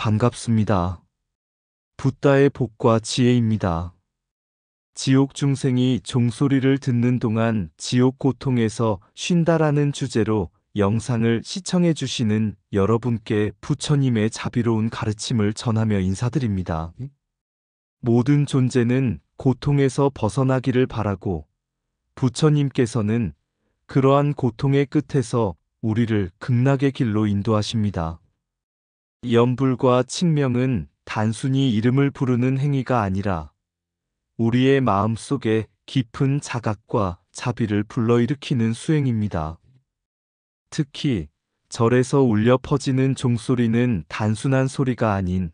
반갑습니다. 붓다의 복과 지혜입니다. 지옥 중생이 종소리를 듣는 동안 지옥 고통에서 쉰다라는 주제로 영상을 시청해 주시는 여러분께 부처님의 자비로운 가르침을 전하며 인사드립니다. 모든 존재는 고통에서 벗어나기를 바라고 부처님께서는 그러한 고통의 끝에서 우리를 극락의 길로 인도하십니다. 염불과 칙명은 단순히 이름을 부르는 행위가 아니라 우리의 마음속에 깊은 자각과 자비를 불러일으키는 수행입니다. 특히 절에서 울려 퍼지는 종소리는 단순한 소리가 아닌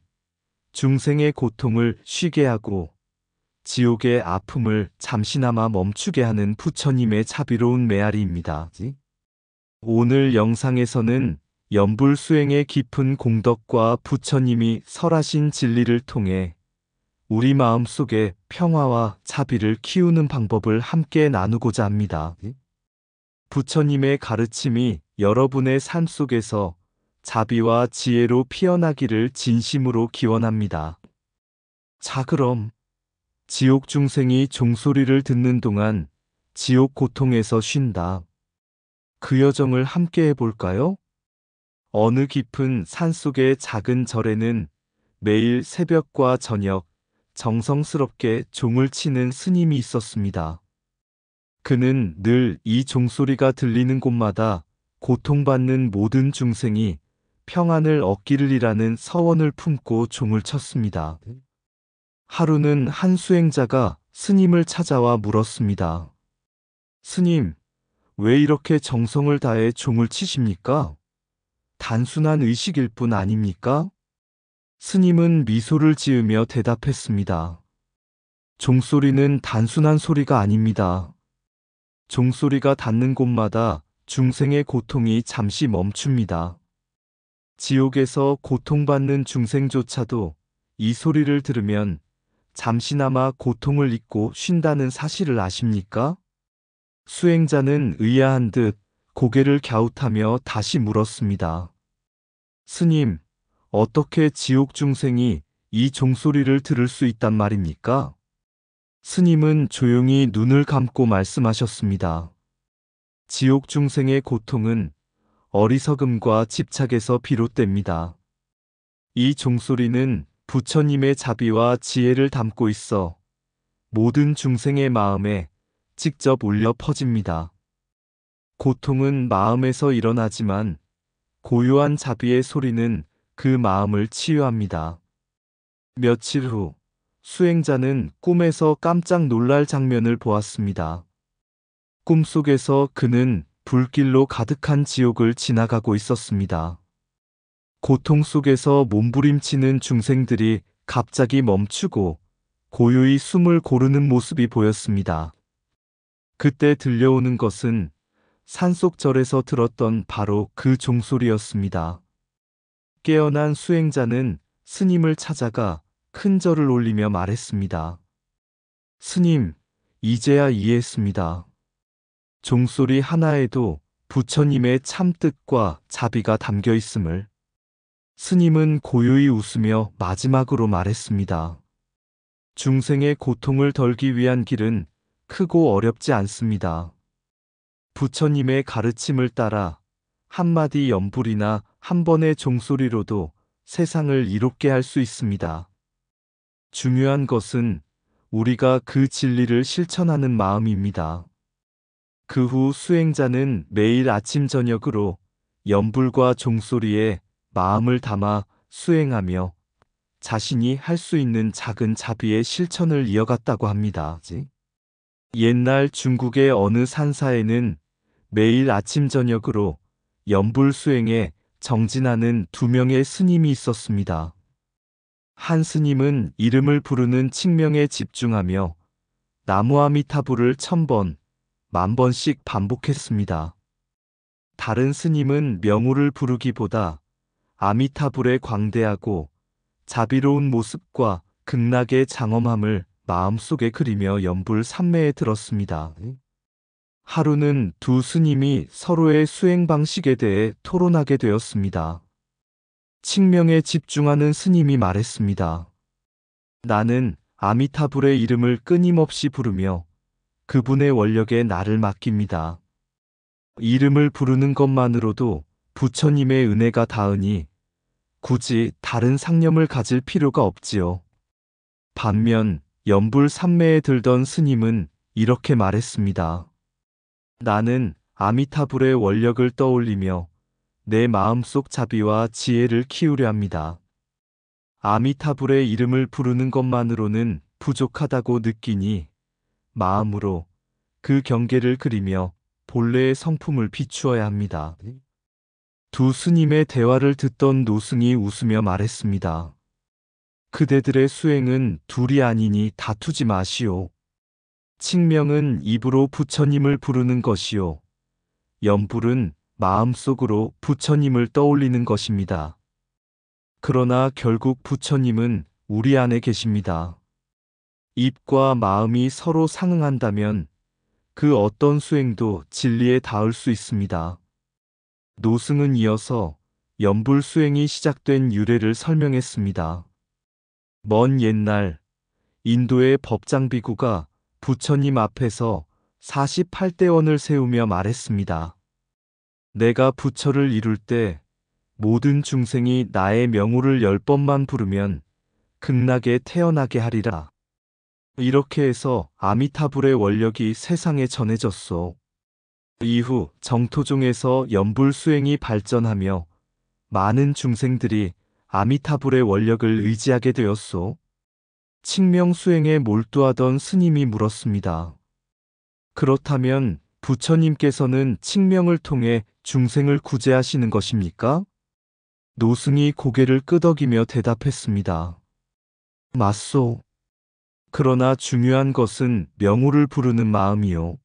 중생의 고통을 쉬게 하고 지옥의 아픔을 잠시나마 멈추게 하는 부처님의 자비로운 메아리입니다. 오늘 영상에서는 염불 수행의 깊은 공덕과 부처님이 설하신 진리를 통해 우리 마음속에 평화와 자비를 키우는 방법을 함께 나누고자 합니다. 부처님의 가르침이 여러분의 삶 속에서 자비와 지혜로 피어나기를 진심으로 기원합니다. 자, 그럼 지옥 중생이 종소리를 듣는 동안 지옥 고통에서 쉰다. 그 여정을 함께 해볼까요? 어느 깊은 산속의 작은 절에는 매일 새벽과 저녁 정성스럽게 종을 치는 스님이 있었습니다. 그는 늘 이 종소리가 들리는 곳마다 고통받는 모든 중생이 평안을 얻기를이라는 서원을 품고 종을 쳤습니다. 하루는 한 수행자가 스님을 찾아와 물었습니다. 스님, 왜 이렇게 정성을 다해 종을 치십니까? 단순한 의식일 뿐 아닙니까? 스님은 미소를 지으며 대답했습니다. 종소리는 단순한 소리가 아닙니다. 종소리가 닿는 곳마다 중생의 고통이 잠시 멈춥니다. 지옥에서 고통받는 중생조차도 이 소리를 들으면 잠시나마 고통을 잊고 쉰다는 사실을 아십니까? 수행자는 의아한 듯 고개를 갸웃하며 다시 물었습니다. 스님, 어떻게 지옥 중생이 이 종소리를 들을 수 있단 말입니까? 스님은 조용히 눈을 감고 말씀하셨습니다. 지옥 중생의 고통은 어리석음과 집착에서 비롯됩니다. 이 종소리는 부처님의 자비와 지혜를 담고 있어 모든 중생의 마음에 직접 울려 퍼집니다. 고통은 마음에서 일어나지만 고요한 자비의 소리는 그 마음을 치유합니다. 며칠 후 수행자는 꿈에서 깜짝 놀랄 장면을 보았습니다. 꿈속에서 그는 불길로 가득한 지옥을 지나가고 있었습니다. 고통 속에서 몸부림치는 중생들이 갑자기 멈추고 고요히 숨을 고르는 모습이 보였습니다. 그때 들려오는 것은 산속절에서 들었던 바로 그 종소리였습니다. 깨어난 수행자는 스님을 찾아가 큰 절을 올리며 말했습니다. 스님, 이제야 이해했습니다. 종소리 하나에도 부처님의 참뜻과 자비가 담겨 있음을. 스님은 고요히 웃으며 마지막으로 말했습니다. 중생의 고통을 덜기 위한 길은 크고 어렵지 않습니다. 부처님의 가르침을 따라 한마디 염불이나 한 번의 종소리로도 세상을 이롭게 할 수 있습니다. 중요한 것은 우리가 그 진리를 실천하는 마음입니다. 그 후 수행자는 매일 아침 저녁으로 염불과 종소리에 마음을 담아 수행하며 자신이 할 수 있는 작은 자비의 실천을 이어갔다고 합니다. 옛날 중국의 어느 산사에는 매일 아침 저녁으로 염불 수행에 정진하는 두 명의 스님이 있었습니다. 한 스님은 이름을 부르는 칙명에 집중하며 나무아미타불을 1000번, 10,000번씩 반복했습니다. 다른 스님은 명호를 부르기보다 아미타불의 광대하고 자비로운 모습과 극락의 장엄함을 마음속에 그리며 염불 삼매에 들었습니다. 하루는 두 스님이 서로의 수행 방식에 대해 토론하게 되었습니다. 칙명에 집중하는 스님이 말했습니다. 나는 아미타불의 이름을 끊임없이 부르며 그분의 원력에 나를 맡깁니다. 이름을 부르는 것만으로도 부처님의 은혜가 닿으니 굳이 다른 상념을 가질 필요가 없지요. 반면 연불 삼매에 들던 스님은 이렇게 말했습니다. 나는 아미타불의 원력을 떠올리며 내 마음속 자비와 지혜를 키우려 합니다. 아미타불의 이름을 부르는 것만으로는 부족하다고 느끼니 마음으로 그 경계를 그리며 본래의 성품을 비추어야 합니다. 두 스님의 대화를 듣던 노승이 웃으며 말했습니다. 그대들의 수행은 둘이 아니니 다투지 마시오. 칙명은 입으로 부처님을 부르는 것이요. 연불은 마음속으로 부처님을 떠올리는 것입니다. 그러나 결국 부처님은 우리 안에 계십니다. 입과 마음이 서로 상응한다면 그 어떤 수행도 진리에 닿을 수 있습니다. 노승은 이어서 연불 수행이 시작된 유래를 설명했습니다. 먼 옛날 인도의 법장비구가 부처님 앞에서 48대원을 세우며 말했습니다. 내가 부처를 이룰 때 모든 중생이 나의 명호를 10번만 부르면 극락에 태어나게 하리라. 이렇게 해서 아미타불의 원력이 세상에 전해졌소. 이후 정토종에서 연불 수행이 발전하며 많은 중생들이 아미타불의 원력을 의지하게 되었소. 칙명 수행에 몰두하던 스님이 물었습니다. 그렇다면 부처님께서는 칙명을 통해 중생을 구제하시는 것입니까? 노승이 고개를 끄덕이며 대답했습니다. 맞소. 그러나 중요한 것은 명호를 부르는 마음이요.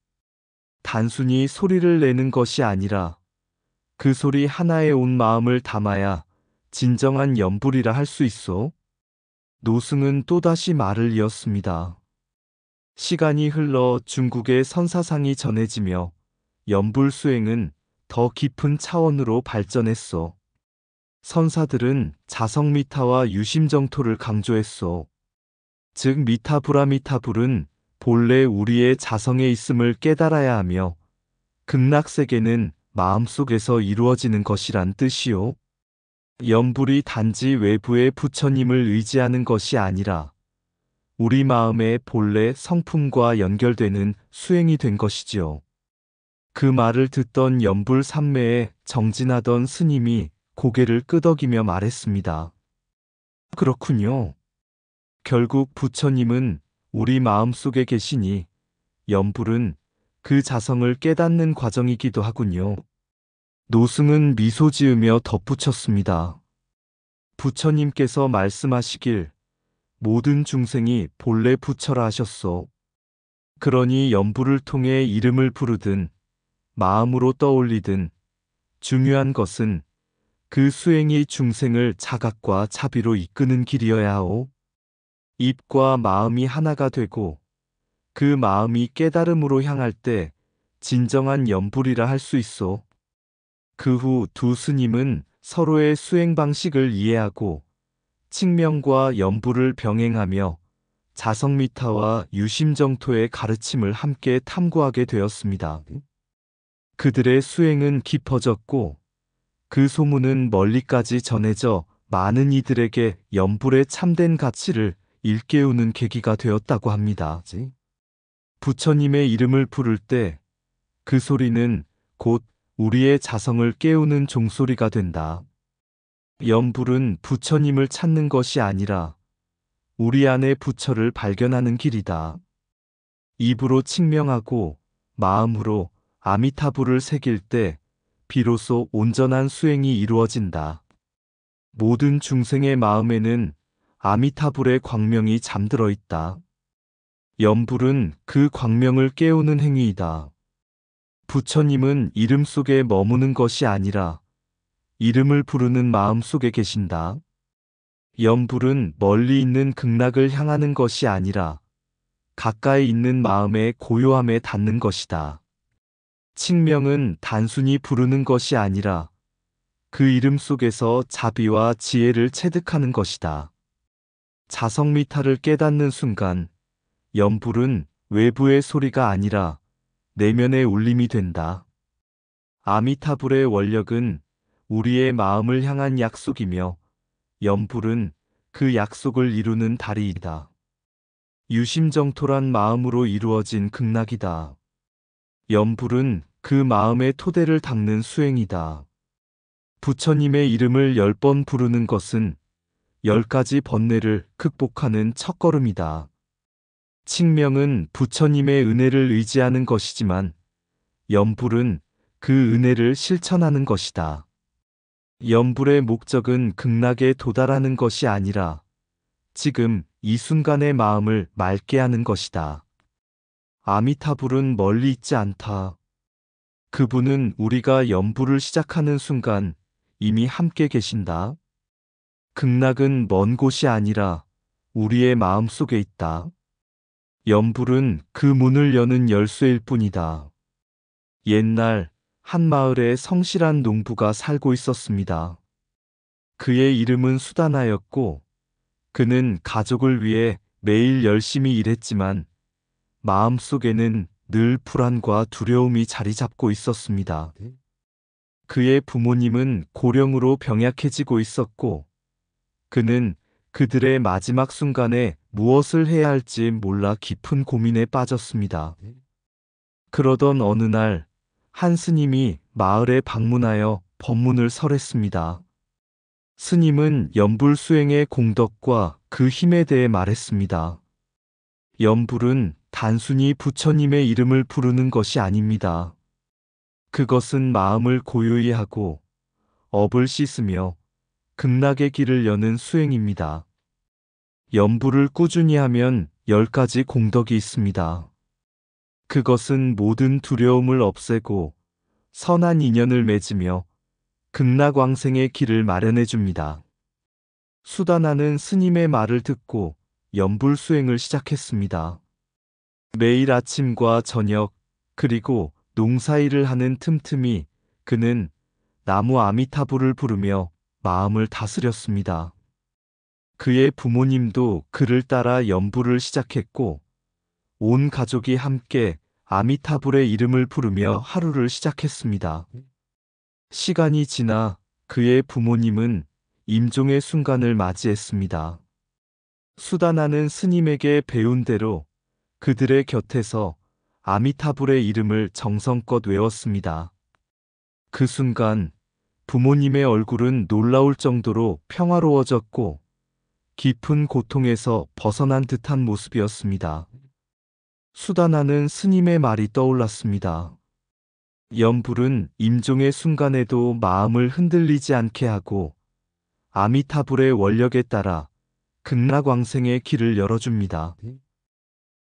단순히 소리를 내는 것이 아니라 그 소리 하나에 온 마음을 담아야 진정한 연불이라 할 수 있소. 노승은 또다시 말을 이었습니다. 시간이 흘러 중국의 선사상이 전해지며 연불 수행은 더 깊은 차원으로 발전했소. 선사들은 자성미타와 유심정토를 강조했소. 즉 미타불아미타불은 본래 우리의 자성에 있음을 깨달아야 하며 극락세계는 마음속에서 이루어지는 것이란 뜻이요. 연불이 단지 외부의 부처님을 의지하는 것이 아니라 우리 마음의 본래 성품과 연결되는 수행이 된 것이지요. 그 말을 듣던 연불 삼매에 정진하던 스님이 고개를 끄덕이며 말했습니다. 그렇군요. 결국 부처님은 우리 마음속에 계시니 연불은 그 자성을 깨닫는 과정이기도 하군요. 노승은 미소 지으며 덧붙였습니다. 부처님께서 말씀하시길 모든 중생이 본래 부처라 하셨소. 그러니 연불을 통해 이름을 부르든 마음으로 떠올리든 중요한 것은 그 수행이 중생을 자각과 자비로 이끄는 길이어야 하오. 입과 마음이 하나가 되고 그 마음이 깨달음으로 향할 때 진정한 연불이라 할 수 있소. 그 후 두 스님은 서로의 수행 방식을 이해하고 칙명과 연불을 병행하며 자성미타와 유심정토의 가르침을 함께 탐구하게 되었습니다. 그들의 수행은 깊어졌고 그 소문은 멀리까지 전해져 많은 이들에게 연불의 참된 가치를 일깨우는 계기가 되었다고 합니다. 부처님의 이름을 부를 때 그 소리는 곧 우리의 자성을 깨우는 종소리가 된다. 연불은 부처님을 찾는 것이 아니라 우리 안의 부처를 발견하는 길이다. 입으로 칙명하고 마음으로 아미타불을 새길 때 비로소 온전한 수행이 이루어진다. 모든 중생의 마음에는 아미타불의 광명이 잠들어 있다. 연불은 그 광명을 깨우는 행위이다. 부처님은 이름 속에 머무는 것이 아니라 이름을 부르는 마음 속에 계신다. 연불은 멀리 있는 극락을 향하는 것이 아니라 가까이 있는 마음의 고요함에 닿는 것이다. 칙명은 단순히 부르는 것이 아니라 그 이름 속에서 자비와 지혜를 체득하는 것이다. 자성미탈을 깨닫는 순간 염불은 외부의 소리가 아니라 내면의 울림이 된다. 아미타불의 원력은 우리의 마음을 향한 약속이며 염불은 그 약속을 이루는 다리이다. 유심정토란 마음으로 이루어진 극락이다. 염불은 그 마음의 토대를 닦는 수행이다. 부처님의 이름을 10번 부르는 것은 10가지 번뇌를 극복하는 첫걸음이다. 칭명은 부처님의 은혜를 의지하는 것이지만 염불은 그 은혜를 실천하는 것이다. 염불의 목적은 극락에 도달하는 것이 아니라 지금 이 순간의 마음을 맑게 하는 것이다. 아미타불은 멀리 있지 않다. 그분은 우리가 염불을 시작하는 순간 이미 함께 계신다. 극락은 먼 곳이 아니라 우리의 마음 속에 있다. 염불은 그 문을 여는 열쇠일 뿐이다. 옛날 한 마을에 성실한 농부가 살고 있었습니다. 그의 이름은 수다나였고 그는 가족을 위해 매일 열심히 일했지만 마음속에는 늘 불안과 두려움이 자리 잡고 있었습니다. 그의 부모님은 고령으로 병약해지고 있었고 그는 그들의 마지막 순간에 무엇을 해야 할지 몰라 깊은 고민에 빠졌습니다. 그러던 어느 날 한 스님이 마을에 방문하여 법문을 설했습니다. 스님은 염불 수행의 공덕과 그 힘에 대해 말했습니다. 염불은 단순히 부처님의 이름을 부르는 것이 아닙니다. 그것은 마음을 고요히 하고 업을 씻으며 극락의 길을 여는 수행입니다. 염불을 꾸준히 하면 10가지 공덕이 있습니다. 그것은 모든 두려움을 없애고 선한 인연을 맺으며 극락왕생의 길을 마련해 줍니다. 수다나는 스님의 말을 듣고 염불 수행을 시작했습니다. 매일 아침과 저녁 그리고 농사일을 하는 틈틈이 그는 나무 아미타불을 부르며 마음을 다스렸습니다. 그의 부모님도 그를 따라 염불을 시작했고 온 가족이 함께 아미타불의 이름을 부르며 하루를 시작했습니다. 시간이 지나 그의 부모님은 임종의 순간을 맞이했습니다. 수다나는 스님에게 배운 대로 그들의 곁에서 아미타불의 이름을 정성껏 외웠습니다. 그 순간 부모님의 얼굴은 놀라울 정도로 평화로워졌고 깊은 고통에서 벗어난 듯한 모습이었습니다. 수다나는 스님의 말이 떠올랐습니다. 염불은 임종의 순간에도 마음을 흔들리지 않게 하고 아미타불의 원력에 따라 극락왕생의 길을 열어줍니다.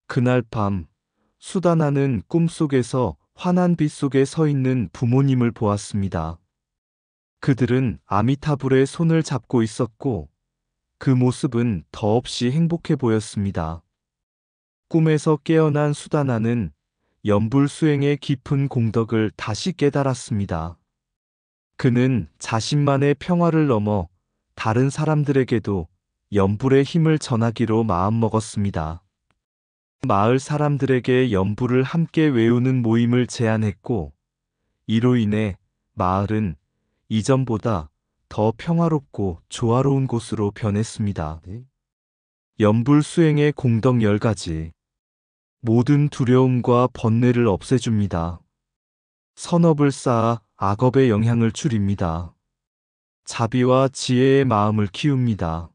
그날 밤 수다나는 꿈속에서 환한 빛 속에 서 있는 부모님을 보았습니다. 그들은 아미타불의 손을 잡고 있었고 그 모습은 더없이 행복해 보였습니다. 꿈에서 깨어난 수다나는 염불 수행의 깊은 공덕을 다시 깨달았습니다. 그는 자신만의 평화를 넘어 다른 사람들에게도 염불의 힘을 전하기로 마음먹었습니다. 마을 사람들에게 염불을 함께 외우는 모임을 제안했고 이로 인해 마을은 이전보다 더 평화롭고 조화로운 곳으로 변했습니다. 염불 수행의 공덕 10가지. 모든 두려움과 번뇌를 없애줍니다. 선업을 쌓아 악업의 영향을 줄입니다. 자비와 지혜의 마음을 키웁니다.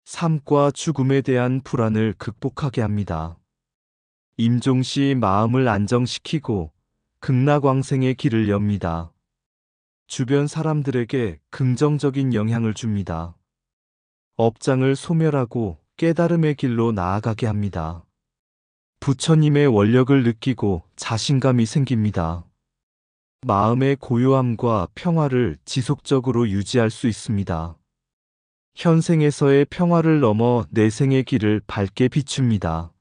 삶과 죽음에 대한 불안을 극복하게 합니다. 임종시 마음을 안정시키고 극락왕생의 길을 엽니다. 주변 사람들에게 긍정적인 영향을 줍니다. 업장을 소멸하고 깨달음의 길로 나아가게 합니다. 부처님의 원력을 느끼고 자신감이 생깁니다. 마음의 고요함과 평화를 지속적으로 유지할 수 있습니다. 현생에서의 평화를 넘어 내생의 길을 밝게 비춥니다.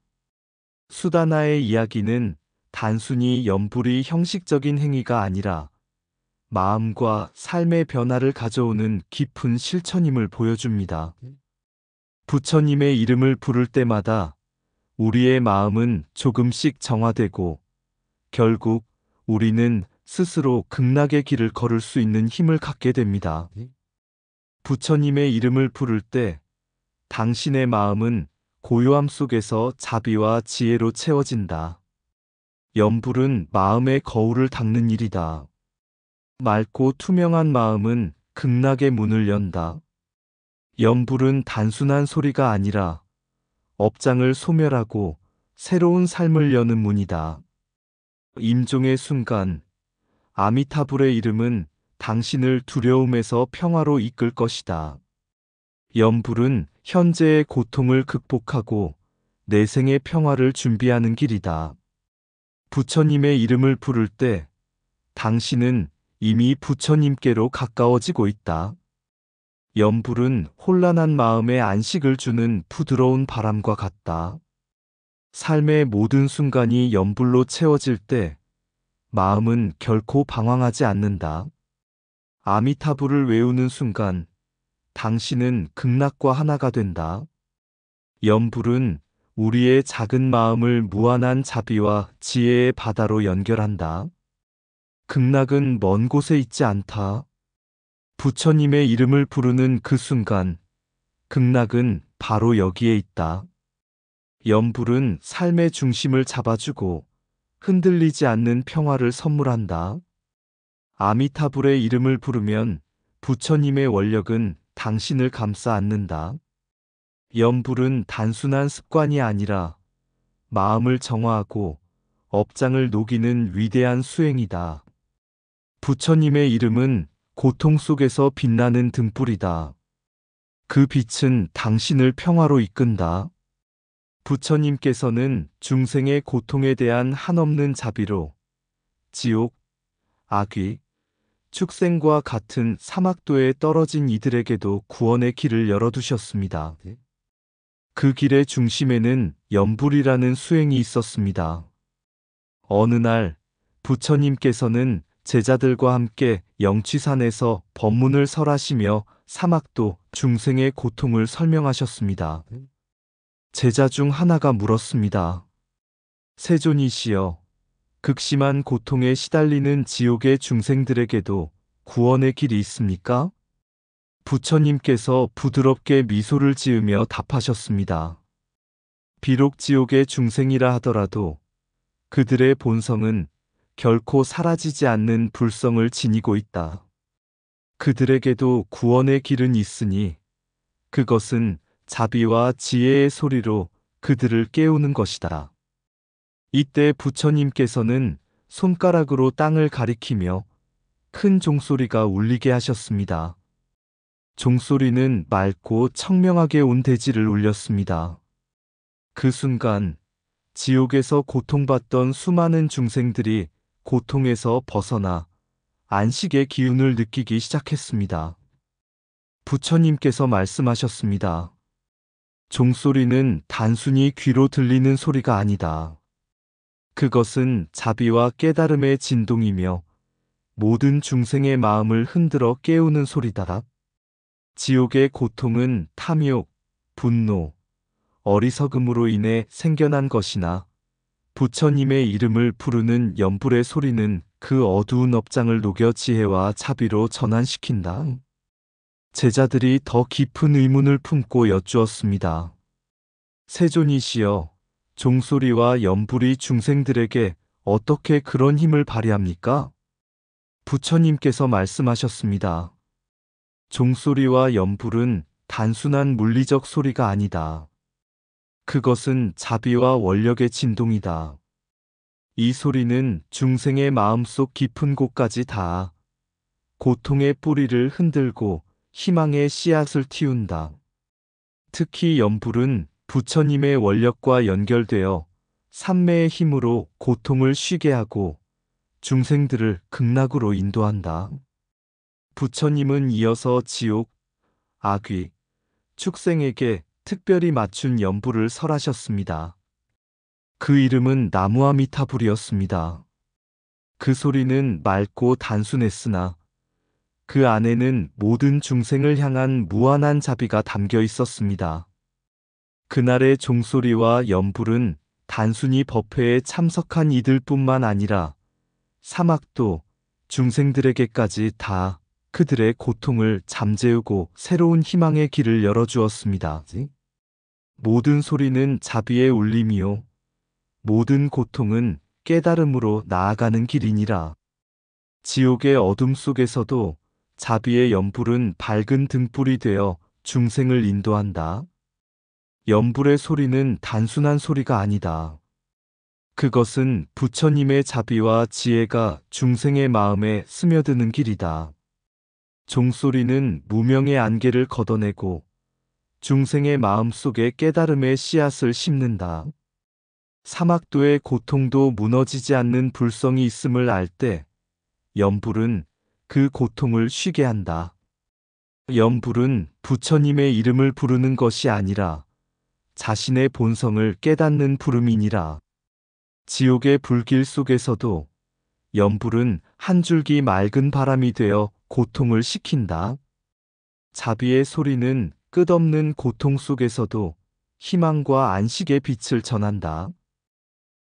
수다나의 이야기는 단순히 염불이 형식적인 행위가 아니라 마음과 삶의 변화를 가져오는 깊은 실천임을 보여줍니다. 부처님의 이름을 부를 때마다 우리의 마음은 조금씩 정화되고 결국 우리는 스스로 극락의 길을 걸을 수 있는 힘을 갖게 됩니다. 부처님의 이름을 부를 때 당신의 마음은 고요함 속에서 자비와 지혜로 채워진다. 염불은 마음의 거울을 닦는 일이다. 맑고 투명한 마음은 극락의 문을 연다. 염불은 단순한 소리가 아니라 업장을 소멸하고 새로운 삶을 여는 문이다. 임종의 순간, 아미타불의 이름은 당신을 두려움에서 평화로 이끌 것이다. 염불은 현재의 고통을 극복하고 내생의 평화를 준비하는 길이다. 부처님의 이름을 부를 때 당신은 이미 부처님께로 가까워지고 있다. 염불은 혼란한 마음에 안식을 주는 부드러운 바람과 같다. 삶의 모든 순간이 염불로 채워질 때 마음은 결코 방황하지 않는다. 아미타불을 외우는 순간 당신은 극락과 하나가 된다. 염불은 우리의 작은 마음을 무한한 자비와 지혜의 바다로 연결한다. 극락은 먼 곳에 있지 않다. 부처님의 이름을 부르는 그 순간, 극락은 바로 여기에 있다. 염불은 삶의 중심을 잡아주고 흔들리지 않는 평화를 선물한다. 아미타불의 이름을 부르면 부처님의 원력은 당신을 감싸 안는다. 염불은 단순한 습관이 아니라 마음을 정화하고 업장을 녹이는 위대한 수행이다. 부처님의 이름은 고통 속에서 빛나는 등불이다. 그 빛은 당신을 평화로 이끈다. 부처님께서는 중생의 고통에 대한 한없는 자비로 지옥, 악귀, 축생과 같은 사막도에 떨어진 이들에게도 구원의 길을 열어두셨습니다. 그 길의 중심에는 염불이라는 수행이 있었습니다. 어느 날 부처님께서는 제자들과 함께 영취산에서 법문을 설하시며 사막도 중생의 고통을 설명하셨습니다. 제자 중 하나가 물었습니다. 세존이시여, 극심한 고통에 시달리는 지옥의 중생들에게도 구원의 길이 있습니까? 부처님께서 부드럽게 미소를 지으며 답하셨습니다. 비록 지옥의 중생이라 하더라도 그들의 본성은 결코 사라지지 않는 불성을 지니고 있다. 그들에게도 구원의 길은 있으니 그것은 자비와 지혜의 소리로 그들을 깨우는 것이다. 이때 부처님께서는 손가락으로 땅을 가리키며 큰 종소리가 울리게 하셨습니다. 종소리는 맑고 청명하게 온 대지를 울렸습니다. 그 순간 지옥에서 고통받던 수많은 중생들이 고통에서 벗어나 안식의 기운을 느끼기 시작했습니다. 부처님께서 말씀하셨습니다. 종소리는 단순히 귀로 들리는 소리가 아니다. 그것은 자비와 깨달음의 진동이며 모든 중생의 마음을 흔들어 깨우는 소리다. 지옥의 고통은 탐욕, 분노, 어리석음으로 인해 생겨난 것이나 부처님의 이름을 부르는 염불의 소리는 그 어두운 업장을 녹여 지혜와 자비로 전환시킨다. 제자들이 더 깊은 의문을 품고 여쭈었습니다. 세존이시여, 종소리와 염불이 중생들에게 어떻게 그런 힘을 발휘합니까? 부처님께서 말씀하셨습니다. 종소리와 염불은 단순한 물리적 소리가 아니다. 그것은 자비와 원력의 진동이다. 이 소리는 중생의 마음속 깊은 곳까지 닿아 고통의 뿌리를 흔들고 희망의 씨앗을 틔운다. 특히 염불은 부처님의 원력과 연결되어 삼매의 힘으로 고통을 쉬게 하고 중생들을 극락으로 인도한다. 부처님은 이어서 지옥, 악귀, 축생에게 특별히 맞춘 염불을 설하셨습니다. 그 이름은 나무아미타불이었습니다. 그 소리는 맑고 단순했으나 그 안에는 모든 중생을 향한 무한한 자비가 담겨 있었습니다. 그날의 종소리와 연불은 단순히 법회에 참석한 이들뿐만 아니라 사막도 중생들에게까지 다 그들의 고통을 잠재우고 새로운 희망의 길을 열어주었습니다. 모든 소리는 자비의 울림이요 모든 고통은 깨달음으로 나아가는 길이니라. 지옥의 어둠 속에서도 자비의 연불은 밝은 등불이 되어 중생을 인도한다. 연불의 소리는 단순한 소리가 아니다. 그것은 부처님의 자비와 지혜가 중생의 마음에 스며드는 길이다. 종소리는 무명의 안개를 걷어내고 중생의 마음 속에 깨달음의 씨앗을 심는다. 사막도의 고통도 무너지지 않는 불성이 있음을 알 때 연불은 그 고통을 쉬게 한다. 연불은 부처님의 이름을 부르는 것이 아니라 자신의 본성을 깨닫는 부름이니라. 지옥의 불길 속에서도 연불은 한 줄기 맑은 바람이 되어 고통을 식힌다. 자비의 소리는 끝없는 고통 속에서도 희망과 안식의 빛을 전한다.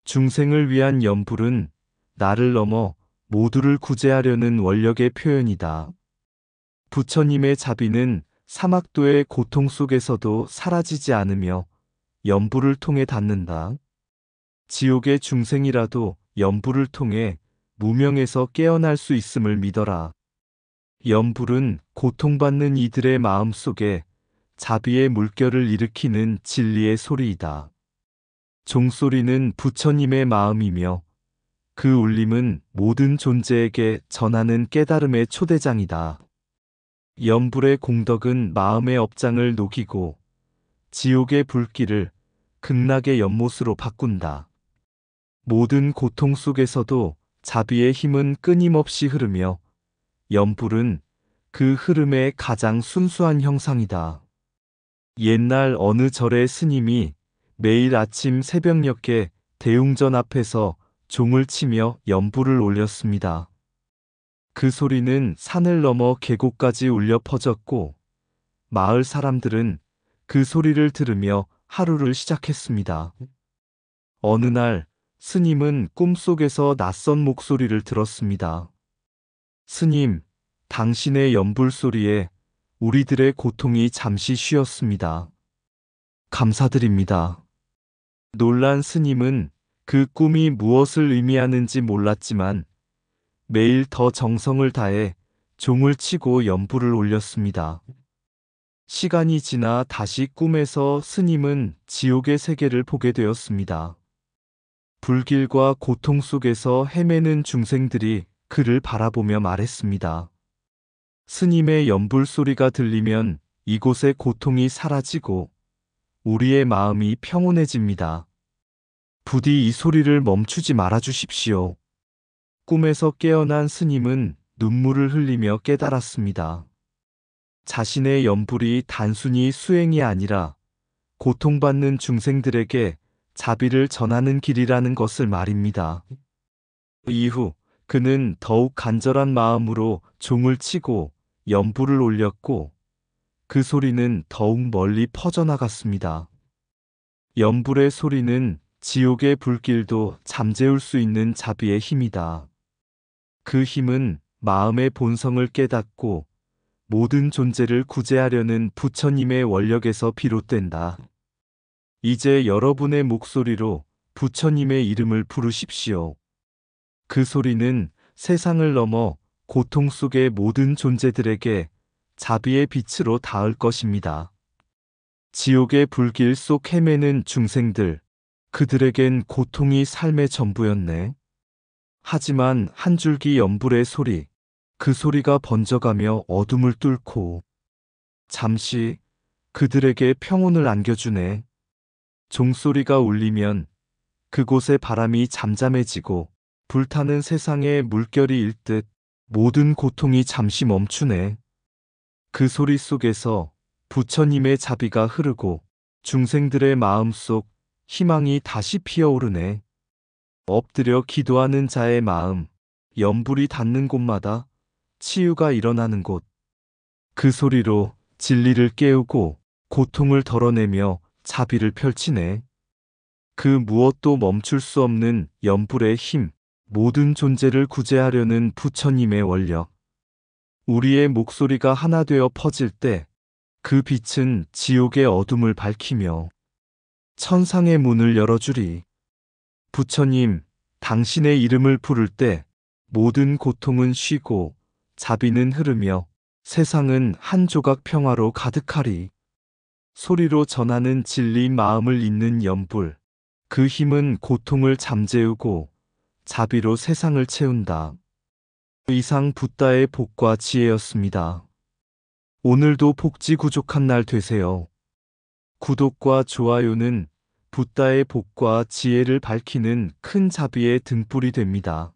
중생을 위한 연불은 나를 넘어 모두를 구제하려는 원력의 표현이다. 부처님의 자비는 사막도의 고통 속에서도 사라지지 않으며 연불을 통해 닿는다. 지옥의 중생이라도 연불을 통해 무명에서 깨어날 수 있음을 믿어라. 연불은 고통받는 이들의 마음 속에 자비의 물결을 일으키는 진리의 소리이다. 종소리는 부처님의 마음이며 그 울림은 모든 존재에게 전하는 깨달음의 초대장이다. 연불의 공덕은 마음의 업장을 녹이고 지옥의 불길을 극락의 연못으로 바꾼다. 모든 고통 속에서도 자비의 힘은 끊임없이 흐르며 연불은 그 흐름의 가장 순수한 형상이다. 옛날 어느 절의 스님이 매일 아침 새벽녘에 대웅전 앞에서 종을 치며 연불을 올렸습니다. 그 소리는 산을 넘어 계곡까지 울려 퍼졌고 마을 사람들은 그 소리를 들으며 하루를 시작했습니다. 어느 날 스님은 꿈속에서 낯선 목소리를 들었습니다. 스님, 당신의 연불 소리에 우리들의 고통이 잠시 쉬었습니다. 감사드립니다. 놀란 스님은 그 꿈이 무엇을 의미하는지 몰랐지만 매일 더 정성을 다해 종을 치고 연불을 올렸습니다. 시간이 지나 다시 꿈에서 스님은 지옥의 세계를 보게 되었습니다. 불길과 고통 속에서 헤매는 중생들이 그를 바라보며 말했습니다. 스님의 연불 소리가 들리면 이곳의 고통이 사라지고 우리의 마음이 평온해집니다. 부디 이 소리를 멈추지 말아 주십시오. 꿈에서 깨어난 스님은 눈물을 흘리며 깨달았습니다. 자신의 연불이 단순히 수행이 아니라 고통받는 중생들에게 자비를 전하는 길이라는 것을 말입니다. 이후 그는 더욱 간절한 마음으로 종을 치고 연불을 올렸고 그 소리는 더욱 멀리 퍼져나갔습니다. 연불의 소리는 지옥의 불길도 잠재울 수 있는 자비의 힘이다. 그 힘은 마음의 본성을 깨닫고 모든 존재를 구제하려는 부처님의 원력에서 비롯된다. 이제 여러분의 목소리로 부처님의 이름을 부르십시오. 그 소리는 세상을 넘어 고통 속의 모든 존재들에게 자비의 빛으로 닿을 것입니다. 지옥의 불길 속 헤매는 중생들, 그들에겐 고통이 삶의 전부였네. 하지만 한 줄기 연불의 소리, 그 소리가 번져가며 어둠을 뚫고 잠시 그들에게 평온을 안겨주네. 종소리가 울리면 그곳의 바람이 잠잠해지고 불타는 세상의 물결이 일듯 모든 고통이 잠시 멈추네. 그 소리 속에서 부처님의 자비가 흐르고 중생들의 마음속 희망이 다시 피어오르네. 엎드려 기도하는 자의 마음, 연불이 닿는 곳마다 치유가 일어나는 곳. 그 소리로 진리를 깨우고 고통을 덜어내며 자비를 펼치네. 그 무엇도 멈출 수 없는 연불의 힘, 모든 존재를 구제하려는 부처님의 원력. 우리의 목소리가 하나 되어 퍼질 때 그 빛은 지옥의 어둠을 밝히며 천상의 문을 열어주리. 부처님, 당신의 이름을 부를 때 모든 고통은 쉬고 자비는 흐르며 세상은 한 조각 평화로 가득하리. 소리로 전하는 진리 마음을 잇는 연불. 그 힘은 고통을 잠재우고 자비로 세상을 채운다. 이상 붓다의 복과 지혜였습니다. 오늘도 복지 구족한 날 되세요. 구독과 좋아요는 붓다의 복과 지혜를 밝히는 큰 자비의 등불이 됩니다.